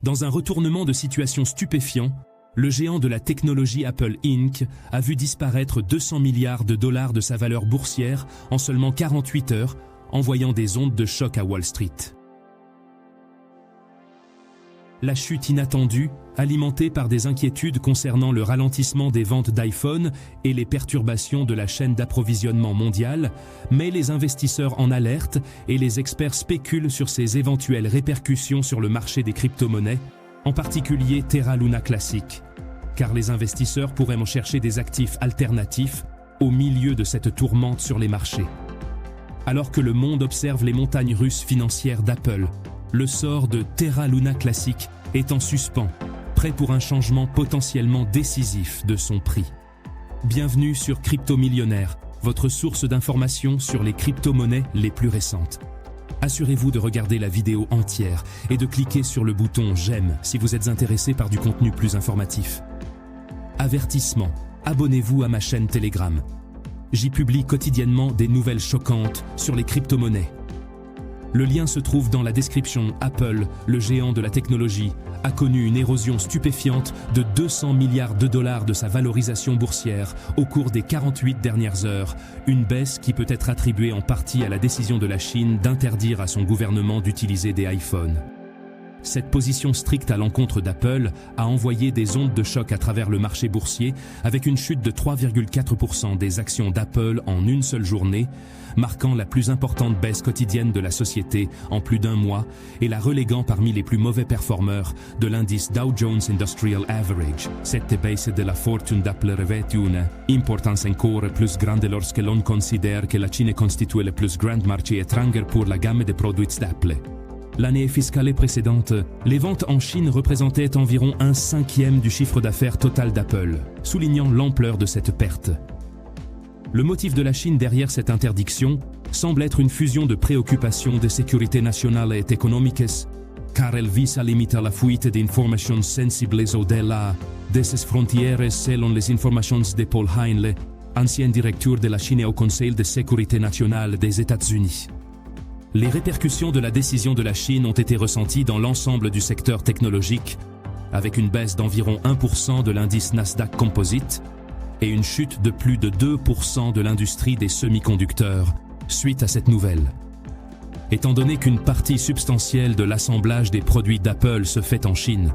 Dans un retournement de situation stupéfiant, le géant de la technologie Apple Inc. a vu disparaître 200 milliards de dollars de sa valeur boursière en seulement 48 heures, envoyant des ondes de choc à Wall Street. La chute inattendue, alimentée par des inquiétudes concernant le ralentissement des ventes d'iPhone et les perturbations de la chaîne d'approvisionnement mondiale, met les investisseurs en alerte et les experts spéculent sur ses éventuelles répercussions sur le marché des crypto-monnaies, en particulier Terra Luna Classic, car les investisseurs pourraient en chercher des actifs alternatifs au milieu de cette tourmente sur les marchés. Alors que le monde observe les montagnes russes financières d'Apple, le sort de Terra Luna Classic est en suspens, prêt pour un changement potentiellement décisif de son prix. Bienvenue sur Crypto Millionnaire, votre source d'informations sur les crypto-monnaies les plus récentes. Assurez-vous de regarder la vidéo entière et de cliquer sur le bouton « J'aime » si vous êtes intéressé par du contenu plus informatif. Avertissement, abonnez-vous à ma chaîne Telegram. J'y publie quotidiennement des nouvelles choquantes sur les crypto-monnaies. Le lien se trouve dans la description. Apple, le géant de la technologie, a connu une érosion stupéfiante de 200 milliards de dollars de sa valorisation boursière au cours des 48 dernières heures, une baisse qui peut être attribuée en partie à la décision de la Chine d'interdire à son gouvernement d'utiliser des iPhones. Cette position stricte à l'encontre d'Apple a envoyé des ondes de choc à travers le marché boursier avec une chute de 3,4% des actions d'Apple en une seule journée, marquant la plus importante baisse quotidienne de la société en plus d'un mois et la reléguant parmi les plus mauvais performeurs de l'indice Dow Jones Industrial Average. Cette baisse de la fortune d'Apple revêt une importance encore plus grande lorsque l'on considère que la Chine constitue le plus grand marché étranger pour la gamme de produits d'Apple. L'année fiscale précédente, les ventes en Chine représentaient environ 1/5 du chiffre d'affaires total d'Apple, soulignant l'ampleur de cette perte. Le motif de la Chine derrière cette interdiction semble être une fusion de préoccupations de sécurité nationale et économiques, car elle vise à limiter la fuite d'informations sensibles au-delà de ces frontières selon les informations de Paul Heinle, ancien directeur de la Chine au Conseil de sécurité nationale des États-Unis. Les répercussions de la décision de la Chine ont été ressenties dans l'ensemble du secteur technologique, avec une baisse d'environ 1% de l'indice Nasdaq Composite et une chute de plus de 2% de l'industrie des semi-conducteurs, suite à cette nouvelle. Étant donné qu'une partie substantielle de l'assemblage des produits d'Apple se fait en Chine,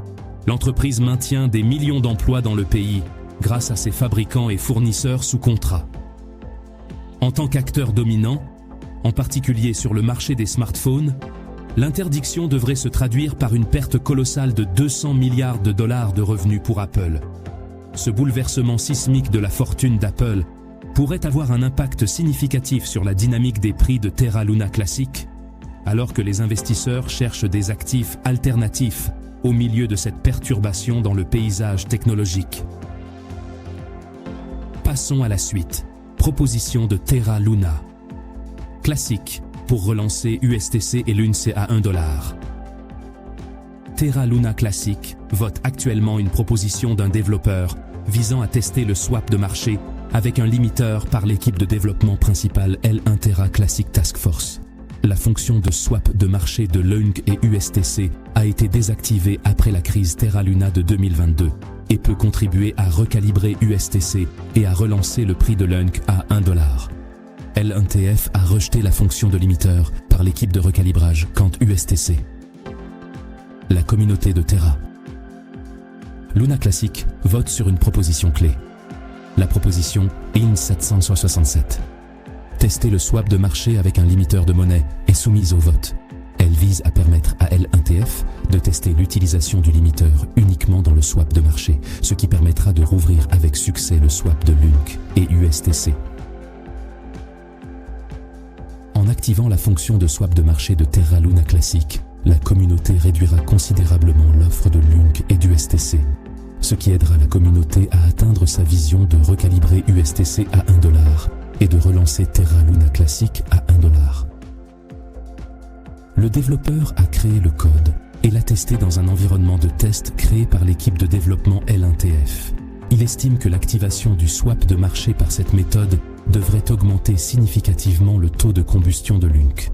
l'entreprise maintient des millions d'emplois dans le pays grâce à ses fabricants et fournisseurs sous contrat. En tant qu'acteur dominant, en particulier sur le marché des smartphones, l'interdiction devrait se traduire par une perte colossale de 200 milliards de dollars de revenus pour Apple. Ce bouleversement sismique de la fortune d'Apple pourrait avoir un impact significatif sur la dynamique des prix de Terra Luna Classic, alors que les investisseurs cherchent des actifs alternatifs au milieu de cette perturbation dans le paysage technologique. Passons à la suite. Proposition de Terra Luna Classic pour relancer USTC et l'UNC à $1. Terra Luna Classic vote actuellement une proposition d'un développeur visant à tester le swap de marché avec un limiteur par l'équipe de développement principale L1 Terra Classic Task Force. La fonction de swap de marché de LUNC et USTC a été désactivée après la crise Terra Luna de 2022 et peut contribuer à recalibrer USTC et à relancer le prix de LUNC à $1. L1TF a rejeté la fonction de limiteur par l'équipe de recalibrage quant USTC. La communauté de Terra Luna Classic vote sur une proposition clé. La proposition IN 767. Tester le swap de marché avec un limiteur de monnaie est soumise au vote. Elle vise à permettre à L1TF de tester l'utilisation du limiteur uniquement dans le swap de marché, ce qui permettra de rouvrir avec succès le swap de LUNC et USTC. En activant la fonction de swap de marché de Terra Luna Classic, la communauté réduira considérablement l'offre de LUNC et d'USTC, ce qui aidera la communauté à atteindre sa vision de recalibrer USTC à $1 et de relancer Terra Luna Classic à $1. Le développeur a créé le code et l'a testé dans un environnement de test créé par l'équipe de développement L1TF. Il estime que l'activation du swap de marché par cette méthode devrait augmenter significativement le taux de combustion de LUNC.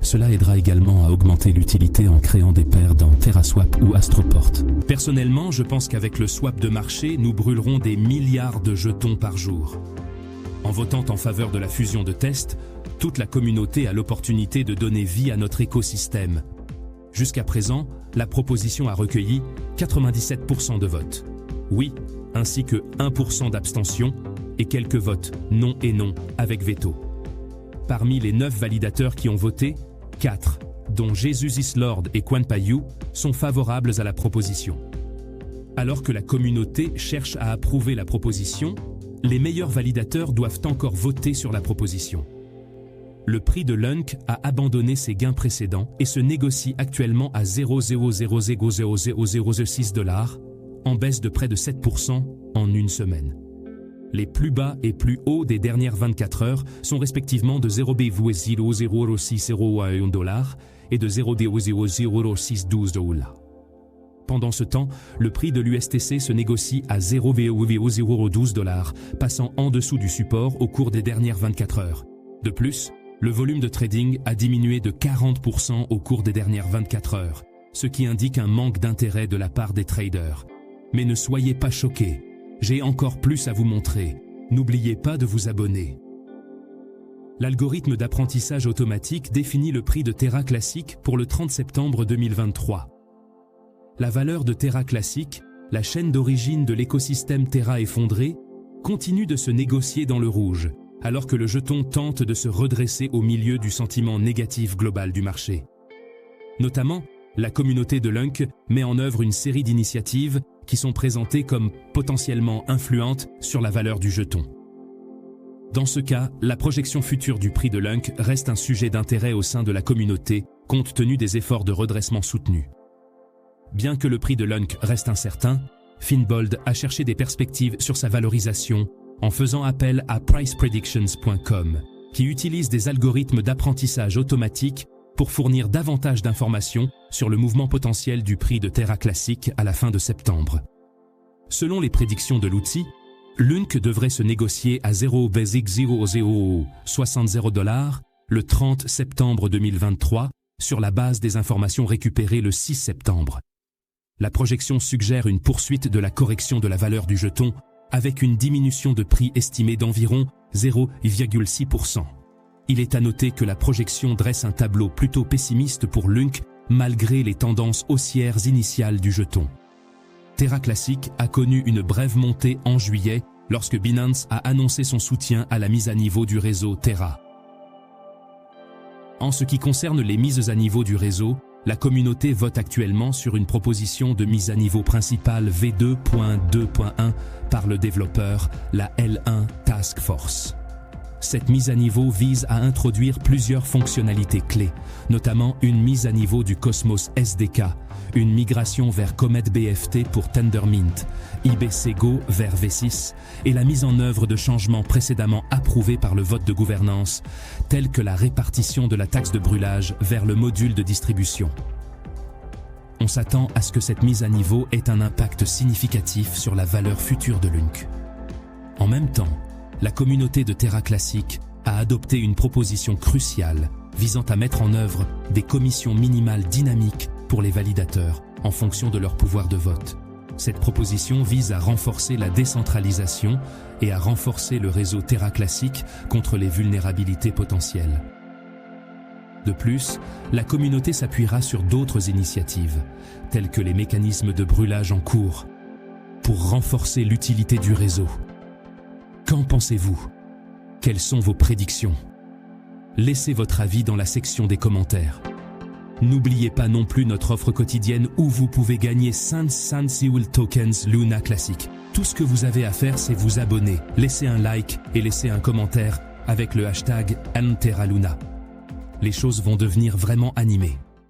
Cela aidera également à augmenter l'utilité en créant des paires dans TerraSwap ou Astroport. Personnellement, je pense qu'avec le swap de marché, nous brûlerons des milliards de jetons par jour. En votant en faveur de la fusion de tests, toute la communauté a l'opportunité de donner vie à notre écosystème. Jusqu'à présent, la proposition a recueilli 97% de votes. Oui, ainsi que 1% d'abstention et quelques votes non et non avec veto. Parmi les 9 validateurs qui ont voté, 4, dont Jesus is Lord et Quan Payu, sont favorables à la proposition. Alors que la communauté cherche à approuver la proposition, les meilleurs validateurs doivent encore voter sur la proposition. Le prix de Lunk a abandonné ses gains précédents et se négocie actuellement à 0,0000006 $, en baisse de près de 7% en une semaine. Les plus bas et plus hauts des dernières 24 heures sont respectivement de 0,00601 $ et de 0,00612 $. Pendant ce temps, le prix de l'USTC se négocie à 0,012 $, passant en dessous du support au cours des dernières 24 heures. De plus, le volume de trading a diminué de 40% au cours des dernières 24 heures, ce qui indique un manque d'intérêt de la part des traders. Mais ne soyez pas choqués, j'ai encore plus à vous montrer. N'oubliez pas de vous abonner. L'algorithme d'apprentissage automatique définit le prix de Terra Classic pour le 30 septembre 2023. La valeur de Terra Classic, la chaîne d'origine de l'écosystème Terra effondré, continue de se négocier dans le rouge, alors que le jeton tente de se redresser au milieu du sentiment négatif global du marché. Notamment, la communauté de Lunk met en œuvre une série d'initiatives qui sont présentées comme potentiellement influentes sur la valeur du jeton. Dans ce cas, la projection future du prix de Lunk reste un sujet d'intérêt au sein de la communauté, compte tenu des efforts de redressement soutenus. Bien que le prix de Lunk reste incertain, Finbold a cherché des perspectives sur sa valorisation en faisant appel à pricepredictions.com, qui utilise des algorithmes d'apprentissage automatique pour fournir davantage d'informations sur le mouvement potentiel du prix de Terra Classic à la fin de septembre. Selon les prédictions de l'outil, Lunk devrait se négocier à 0,0060 $ le 30 septembre 2023 sur la base des informations récupérées le 6 septembre. La projection suggère une poursuite de la correction de la valeur du jeton avec une diminution de prix estimée d'environ 0,6%. Il est à noter que la projection dresse un tableau plutôt pessimiste pour Lunk malgré les tendances haussières initiales du jeton. Terra Classic a connu une brève montée en juillet lorsque Binance a annoncé son soutien à la mise à niveau du réseau Terra. En ce qui concerne les mises à niveau du réseau, la communauté vote actuellement sur une proposition de mise à niveau principale V2.2.1 par le développeur, la L1 Task Force. Cette mise à niveau vise à introduire plusieurs fonctionnalités clés, notamment une mise à niveau du Cosmos SDK, une migration vers Comet BFT pour Tendermint, IBC-Go vers V6 et la mise en œuvre de changements précédemment approuvés par le vote de gouvernance, tels que la répartition de la taxe de brûlage vers le module de distribution. On s'attend à ce que cette mise à niveau ait un impact significatif sur la valeur future de Lunk. En même temps, la communauté de Terra Classic a adopté une proposition cruciale visant à mettre en œuvre des commissions minimales dynamiques pour les validateurs en fonction de leur pouvoir de vote. Cette proposition vise à renforcer la décentralisation et à renforcer le réseau Terra Classic contre les vulnérabilités potentielles. De plus, la communauté s'appuiera sur d'autres initiatives, telles que les mécanismes de brûlage en cours, pour renforcer l'utilité du réseau. Qu'en pensez-vous? Quelles sont vos prédictions? Laissez votre avis dans la section des commentaires. N'oubliez pas non plus notre offre quotidienne où vous pouvez gagner 500 Seoul Tokens Luna Classic. Tout ce que vous avez à faire, c'est vous abonner, laisser un like et laisser un commentaire avec le hashtag #TerraLuna. Les choses vont devenir vraiment animées.